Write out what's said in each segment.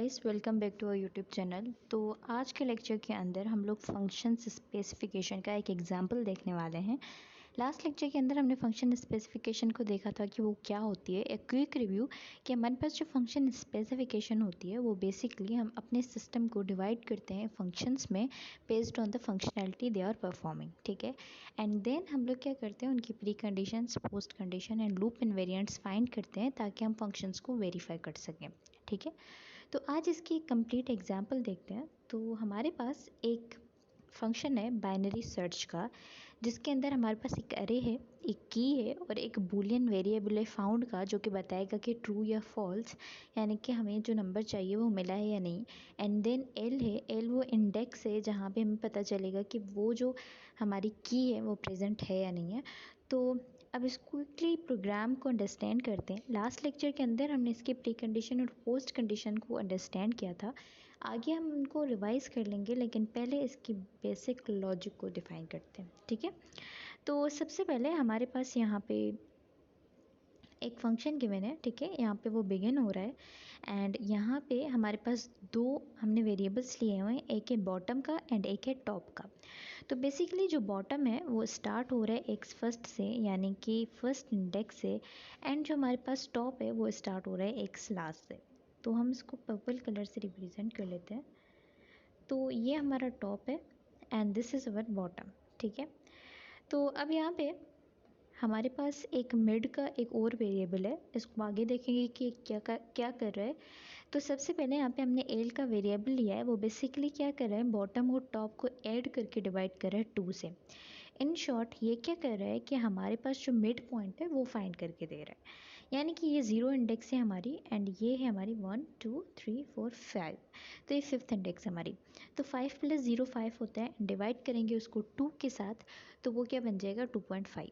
Guys, welcome back to our YouTube channel. तो आज के लेक्चर के अंदर हम लोग फंक्शंस स्पेसिफिकेशन का एक एग्जांपल देखने वाले हैं। लास्ट लेक्चर के अंदर हमने फंक्शन स्पेसिफिकेशन को देखा था कि वो क्या होती है। एक क्विक रिव्यू कि हमारे पास जो फंक्शन स्पेसिफिकेशन होती है वो बेसिकली हम अपने सिस्टम को डिवाइड करते हैं फंक्शंस में based on the functionality they are performing, ठीक है। एंड देन हम लोग क्या करते हैं, उनकी preconditions, postcondition and loop invariants find करते हैं ताकि हम फंक्शंस को वेरीफाई कर सकें, ठीक है। तो आज इसकी एक कंप्लीट एग्जांपल देखते हैं। तो हमारे पास एक फंक्शन है बाइनरी सर्च का, जिसके अंदर हमारे पास एक अरे है, एक की है और एक बूलियन वेरिएबल है फाउंड का, जो कि बताएगा कि ट्रू या फॉल्स, यानी कि हमें जो नंबर चाहिए वो मिला है या नहीं। एंड देन एल है, एल वो इंडेक्स है जहाँ पे हमें पता चलेगा कि वो जो हमारी की है वो प्रेजेंट है या नहीं है। तो अब इस क्विकली प्रोग्राम को अंडरस्टैंड करते हैं। लास्ट लेक्चर के अंदर हमने इसकी प्री कंडीशन और पोस्ट कंडीशन को अंडरस्टैंड किया था। आगे हम उनको रिवाइज कर लेंगे, लेकिन पहले इसकी बेसिक लॉजिक को डिफाइन करते हैं, ठीक है। तो सबसे पहले हमारे पास यहाँ पे एक फंक्शन गिवन है, ठीक है। यहाँ पे वो बिगिन हो रहा है एंड यहाँ पे हमारे पास दो हमने वेरिएबल्स लिए हुए हैं, एक है बॉटम का एंड एक है टॉप का। तो बेसिकली जो बॉटम है वो स्टार्ट हो रहा है एक्स फर्स्ट से, यानी कि फर्स्ट इंडेक्स से, एंड जो हमारे पास टॉप है वो स्टार्ट हो रहा है एक्स लास्ट से। तो हम इसको पर्पल कलर से रिप्रेजेंट कर लेते हैं। तो ये हमारा टॉप है and this is our bottom, ठीक है। तो अब यहाँ पे हमारे पास एक मिड का एक और वेरिएबल है, इसको आगे देखेंगे कि क्या कर रहा है। तो सबसे पहले यहाँ पे हमने एल का वेरिएबल लिया है, वो बेसिकली क्या कर रहा है, बॉटम और टॉप को ऐड करके डिवाइड कर रहा है 2 से। इन शॉर्ट ये क्या कर रहा है कि हमारे पास जो मिड पॉइंट है वो फाइंड करके दे रहा है, यानी कि ये 0 इंडेक्स है हमारी एंड ये है हमारी 1 2 3 4 5। तो ये 5th इंडेक्स है हमारी। तो 5 + 0 5 होता है, डिवाइड करेंगे उसको 2 के साथ तो वो क्या बन जाएगा 2.5।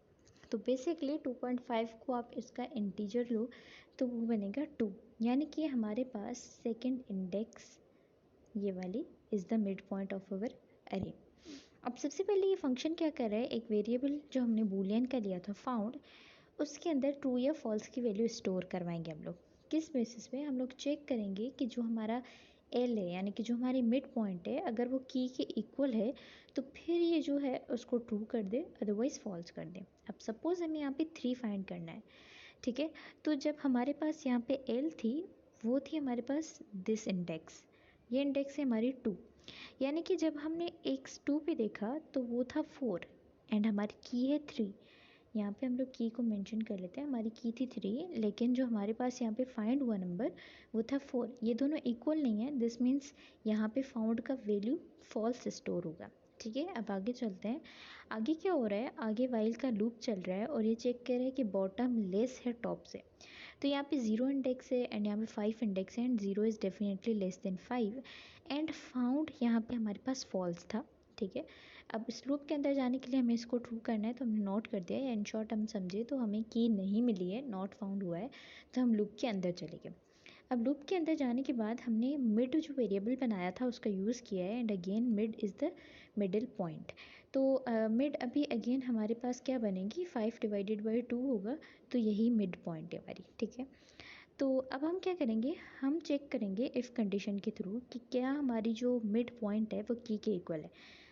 तो बेसिकली 2.5 को आप इसका इंटीजर लो तो वो बनेगा 2, यानी कि हमारे पास सेकंड इंडेक्स ये वाली is the mid point of our अरे। अब सबसे पहले ये फंक्शन क्या कर रहा है, एक वेरिएबल जो हमने बूलियन का लिया था फाउंड, उसके अंदर ट्रू या फॉल्स की वैल्यू स्टोर करवाएंगे हम लोग। किस बेसिस पे, हम लोग चेक करेंगे कि जो हमारा एल है, यानी कि जो हमारी मिड पॉइंट है, अगर वो की के इक्वल है तो फिर ये जो है उसको ट्रू कर दे, अदरवाइज फॉल्स कर दे। अब सपोज हमें यहाँ पे 3 फाइंड करना है, ठीक है। तो जब हमारे पास यहाँ पे एल थी, वो थी हमारे पास दिस इंडेक्स, ये इंडेक्स है हमारी 2, यानी कि जब हमने एक्स 2 पे देखा तो वो था 4 एंड हमारी की है 3। यहाँ पे हम लोग की को मेंशन कर लेते हैं, हमारी की थी 3, लेकिन जो हमारे पास यहाँ पे फाइंड हुआ नंबर वो था 4। ये दोनों इक्वल नहीं है, दिस मीन्स यहाँ पे फाउंड का वैल्यू फॉल्स स्टोर होगा, ठीक है। अब आगे चलते हैं। आगे क्या हो रहा है, आगे वाइल का लूप चल रहा है और ये चेक कर रहा है कि बॉटम लेस है टॉप से। तो यहाँ पे 0 इंडेक्स है एंड यहाँ पे 5 इंडेक्स है and 0 is definitely less than 5 and found यहाँ पे हमारे पास फॉल्स था, ठीक है। अब इस लूप के अंदर जाने के लिए हमें इसको ट्रू करना है, तो हमने नोट कर दिया है। इन शॉर्ट हम समझे तो हमें की नहीं मिली है, नॉट फाउंड हुआ है, तो हम लूप के अंदर चले गए। अब लूप के अंदर जाने के बाद हमने मिड जो वेरिएबल बनाया था उसका यूज़ किया है and again mid is the middle point. तो मिड अभी अगेन हमारे पास क्या बनेगी, 5 / 2 होगा, तो यही मिड पॉइंट है हमारी, ठीक है। तो अब हम क्या करेंगे, हम चेक करेंगे इफ़ कंडीशन के थ्रू कि क्या हमारी जो मिड पॉइंट है वो की के इक्वल है।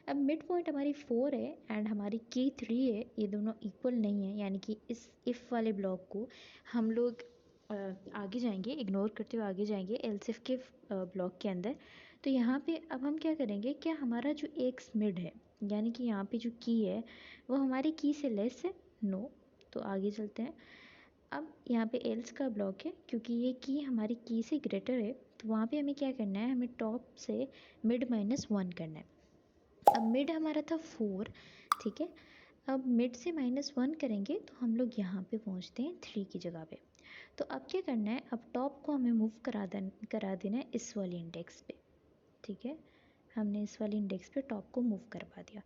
अब मिड पॉइंट हमारी 4 है एंड हमारी की 3 है, ये दोनों इक्वल नहीं है, यानी कि इस इफ़ वाले ब्लॉक को हम लोग आगे जाएंगे, इग्नोर करते हुए आगे जाएंगे एल्स इफ के ब्लॉक के अंदर। तो यहाँ पे अब हम क्या करेंगे, क्या हमारा जो एक्स मिड है, यानी कि यहाँ पे जो की है वो हमारी की से लेस है, नो। तो आगे चलते हैं। अब यहाँ पे एल्स का ब्लॉक है, क्योंकि ये की हमारी की से ग्रेटर है, तो वहाँ पे हमें क्या करना है, हमें टॉप से मिड -1 करना है। अब मिड हमारा था 4, ठीक है। अब मिड से -1 करेंगे तो हम लोग यहाँ पे पहुँचते हैं 3 की जगह पे। तो अब क्या करना है, अब टॉप को हमें मूव करा देना है इस वाली इंडेक्स पे, ठीक है। हमने इस वाली इंडेक्स पे टॉप को मूव करवा दिया।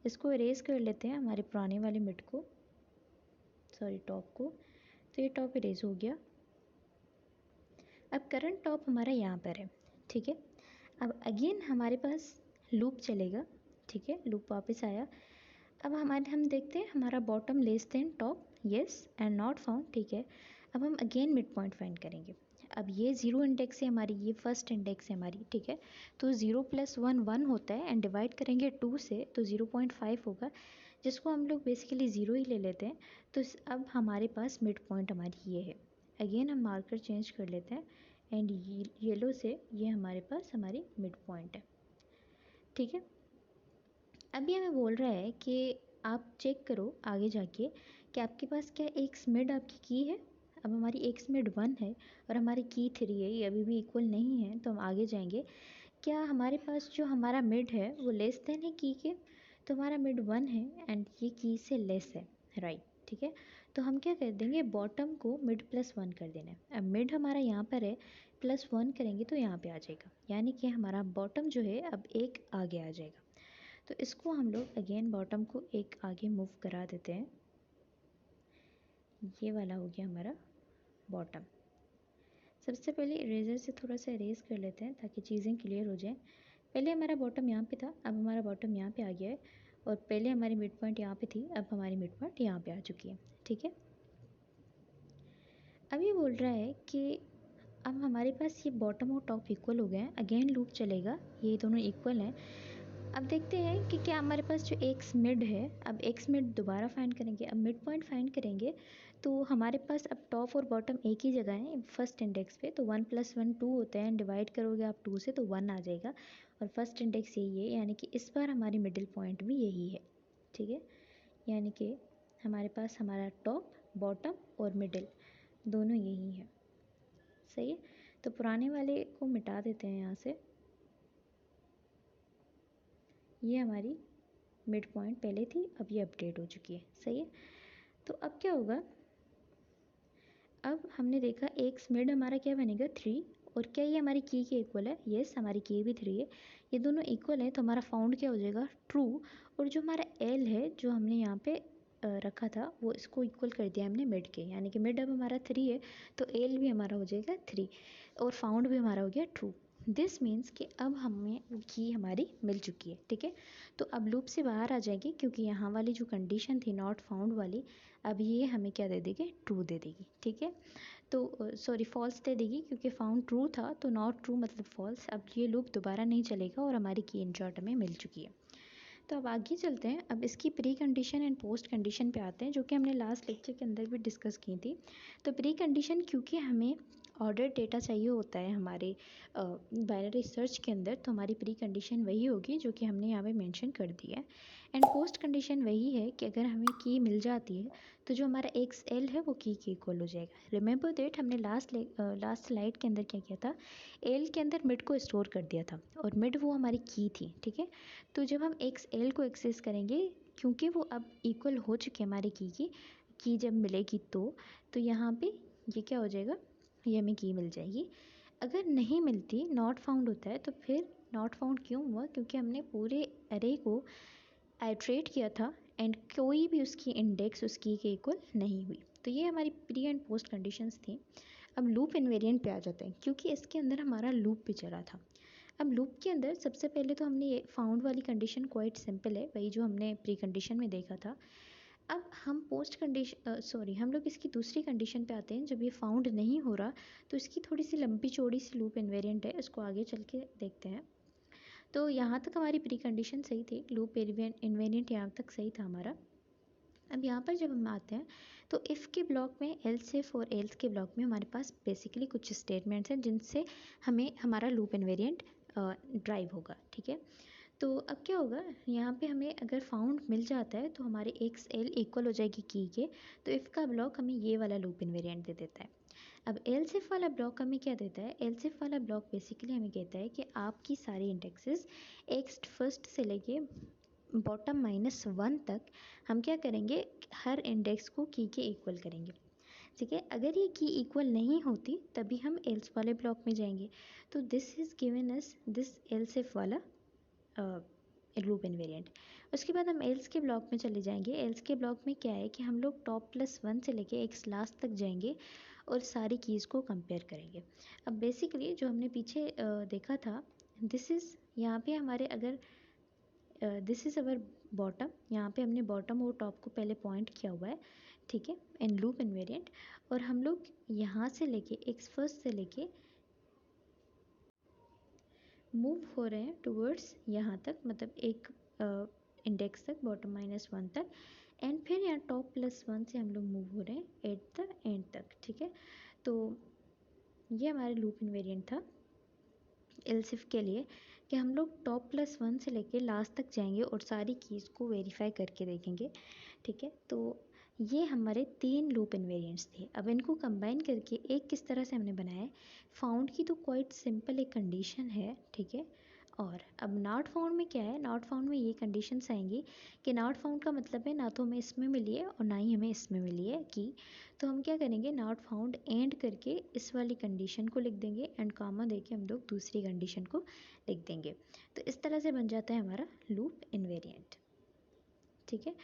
इसको इरेज कर लेते हैं, हमारे पुराने वाले मिड को, सॉरी टॉप को। तो ये टॉप इरेज हो गया। अब करंट टॉप हमारा यहाँ पर है, ठीक है। अब अगेन हमारे पास लूप चलेगा, ठीक है, लूप वापस आया। अब हम देखते हैं हमारा bottom less than top, yes and not found, ठीक है। अब हम अगेन मिड पॉइंट फाइंड करेंगे। अब ये 0 इंडेक्स है हमारी, ये फर्स्ट इंडेक्स है हमारी, ठीक है। तो 0 + 1 1 होता है एंड डिवाइड करेंगे 2 से तो 0.5 होगा, जिसको हम लोग बेसिकली 0 ही ले लेते हैं। तो अब हमारे पास मिड पॉइंट हमारी ये है। अगेन हम मार्कर चेंज कर लेते हैं एंड येलो से ये हमारे पास हमारी मिड पॉइंट है, ठीक है। अभी हमें बोल रहा है कि आप चेक करो आगे जाके कि आपके पास क्या एक्स मिड आपकी की है। अब हमारी एक्स मिड 1 है और हमारी की 3 है, ये अभी भी इक्वल नहीं है, तो हम आगे जाएंगे। क्या हमारे पास जो हमारा मिड है वो लेस देन है की के, तो हमारा मिड 1 है एंड ये की से लेस है, राइट, ठीक है। तो हम क्या कर देंगे, बॉटम को मिड +1 कर देना है। अब मिड हमारा यहाँ पर है, +1 करेंगे तो यहाँ पे आ जाएगा, यानी कि हमारा बॉटम जो है अब एक आगे आ जाएगा। तो इसको हम लोग अगेन बॉटम को एक आगे मूव करा देते हैं। ये वाला हो गया हमारा बॉटम। सबसे पहले इरेजर से थोड़ा सा इरेज कर लेते हैं ताकि चीज़ें क्लियर हो जाएं। पहले हमारा बॉटम यहाँ पे था, अब हमारा बॉटम यहाँ पे आ गया है, और पहले हमारी मिड पॉइंट यहाँ पे थी, अब हमारी मिड पॉइंट यहाँ पे आ चुकी है, ठीक है। अब ये बोल रहा है कि अब हमारे पास ये बॉटम और टॉप इक्वल हो गए हैं। अगेन लूप चलेगा, ये दोनों इक्वल हैं। अब देखते हैं कि क्या हमारे पास जो एक्स मिड है, अब एक्स मिड दोबारा फाइंड करेंगे। अब मिड पॉइंट फाइंड करेंगे तो हमारे पास अब टॉप और बॉटम एक ही जगह है फर्स्ट इंडेक्स पे, तो 1 + 1 2 होते हैं, डिवाइड करोगे आप 2 से तो 1 आ जाएगा, और फर्स्ट इंडेक्स यही है, यानी कि इस बार हमारी मिडिल पॉइंट भी यही है, ठीक है। यानी कि हमारे पास हमारा टॉप, बॉटम और मिडिल दोनों यही है, सही है। तो पुराने वाले को मिटा देते हैं यहाँ से। ये हमारी मिड पॉइंट पहले थी, अब ये अपडेट हो चुकी है, सही है। तो अब क्या होगा, अब हमने देखा एक्स मिड हमारा क्या बनेगा 3, और क्या ये हमारी की के इक्वल है, यस हमारी की भी 3 है, ये दोनों इक्वल है, तो हमारा फाउंड क्या हो जाएगा, ट्रू। और जो हमारा एल है जो हमने यहाँ पे रखा था वो इसको इक्वल कर दिया हमने मिड के, यानी कि मिड अब हमारा 3 है तो एल भी हमारा हो जाएगा 3 और फाउंड भी हमारा हो गया ट्रू। दिस मीन्स कि अब हमें की हमारी मिल चुकी है, ठीक है। तो अब लूप से बाहर आ जाएंगे क्योंकि यहाँ वाली जो कंडीशन थी नॉट फाउंड वाली, अब ये हमें क्या दे देगी, ट्रू दे देगी, ठीक है। तो सॉरी फॉल्स दे देगी क्योंकि फाउंड ट्रू था, तो नॉट ट्रू मतलब फॉल्स। अब ये लूप दोबारा नहीं चलेगा और हमारी की इन शॉर्ट हमें मिल चुकी है। तो अब आगे चलते हैं, अब इसकी pre condition and post condition पे आते हैं, जो कि हमने लास्ट लेक्चर के अंदर भी डिस्कस की थी। तो प्री कंडीशन, क्योंकि हमें ऑर्डर डेटा चाहिए होता है हमारे बाइनरी सर्च के अंदर, तो हमारी प्री कंडीशन वही होगी जो कि हमने यहाँ पे मेंशन कर दी है। एंड पोस्ट कंडीशन वही है कि अगर हमें की मिल जाती है तो जो हमारा एक्स एल है वो की के इक्वल हो जाएगा। रिमेंबर दैट हमने लास्ट स्लाइड के अंदर क्या किया था, एल के अंदर मिड को स्टोर कर दिया था और मिड वो हमारी की थी, ठीक है। तो जब हम एक्स एल को एक्सेस करेंगे, क्योंकि वो अब इक्वल हो चुके हमारे की जब मिलेगी तो यहाँ पे ये क्या हो जाएगा, ये हमें की मिल जाएगी। अगर नहीं मिलती, नॉट फाउंड होता है, तो फिर नॉट फाउंड क्यों हुआ, क्योंकि हमने पूरे अरे को आइट्रेट किया था एंड कोई भी उसकी इंडेक्स उसकी के इक्वल नहीं हुई। तो ये हमारी प्री एंड पोस्ट कंडीशंस थी। अब लूप इन्वेरिएंट पे आ जाते हैं, क्योंकि इसके अंदर हमारा लूप भी चला था। अब लूप के अंदर सबसे पहले तो हमने ये फाउंड वाली कंडीशन क्वाइट सिंपल है, वही जो हमने प्री कंडीशन में देखा था। अब हम पोस्ट कंडीशन हम लोग इसकी दूसरी कंडीशन पे आते हैं, जब ये फाउंड नहीं हो रहा तो इसकी थोड़ी सी लंबी चौड़ी सी लूप इन्वेरिएंट है, इसको आगे चल के देखते हैं। तो यहाँ तक हमारी प्री कंडीशन सही थी, लूप इन्वेरिएंट यहाँ तक सही था हमारा। अब यहाँ पर जब हम आते हैं तो इफ़ के ब्लॉक में एल्स इफ और एल्स के ब्लॉक में हमारे पास बेसिकली कुछ स्टेटमेंट्स हैं जिनसे हमें हमारा लूप इन्वेरिएंट ड्राइव होगा, ठीक है। तो अब क्या होगा, यहाँ पे हमें अगर फाउंड मिल जाता है तो हमारे एक्स एल इक्वल हो जाएगी की के, तो इफ़ का ब्लॉक हमें ये वाला लूप इन्वेरिएंट दे देता है। अब एल्स इफ वाला ब्लॉक हमें क्या देता है, एल्स इफ वाला ब्लॉक बेसिकली हमें कहता है कि आपकी सारी इंडेक्सेस एक्स फर्स्ट से लेके बॉटम -1 तक हम क्या करेंगे, हर इंडेक्स को की के इक्वल करेंगे, ठीक है। अगर ये की इक्वल नहीं होती तभी हम एल्स वाले ब्लॉक में जाएंगे। तो this is given us this else if वाला लूप इन्वेरिएंट। उसके बाद हम एल्स के ब्लॉक में चले जाएंगे। एल्स के ब्लॉक में क्या है कि हम लोग टॉप +1 से लेके एक्स लास्ट तक जाएंगे और सारी कीज़ को कंपेयर करेंगे। अब बेसिकली जो हमने पीछे देखा था, दिस इज़ यहाँ पे हमारे अगर दिस इज़ अवर बॉटम, यहाँ पे हमने बॉटम और टॉप को पहले पॉइंट किया हुआ है, ठीक है, इन लूप इन्वेरिएंट। और हम लोग यहाँ से लेके एक्स फर्स्ट से लेके मूव हो रहे हैं टूवर्ड्स यहाँ तक, मतलब एक इंडेक्स तक, बॉटम -1 तक, एंड फिर यहाँ टॉप +1 से हम लोग मूव हो रहे हैं एट द एंड तक। ठीक है, तो ये हमारे लूप इन्वेरिएंट था एलसिफ के लिए, कि हम लोग टॉप +1 से लेके लास्ट तक जाएंगे और सारी कीज़ को वेरीफाई करके देखेंगे। ठीक है, तो ये हमारे 3 लूप इन्वेरिएंट्स थे। अब इनको कंबाइन करके एक किस तरह से हमने बनाया है, फाउंड की तो क्वाइट सिंपल एक कंडीशन है। ठीक है, और अब नॉट फाउंड में क्या है, नॉट फाउंड में ये कंडीशंस आएंगी कि नॉट फाउंड का मतलब है ना तो हमें इसमें मिली है और ना ही हमें इसमें मिली है की। तो हम क्या करेंगे, नॉट फाउंड एंड करके इस वाली कंडीशन को लिख देंगे एंड कॉमा देके हम लोग दूसरी कंडीशन को लिख देंगे। तो इस तरह से बन जाता है हमारा लूप इन्वेरिएंट। ठीक है,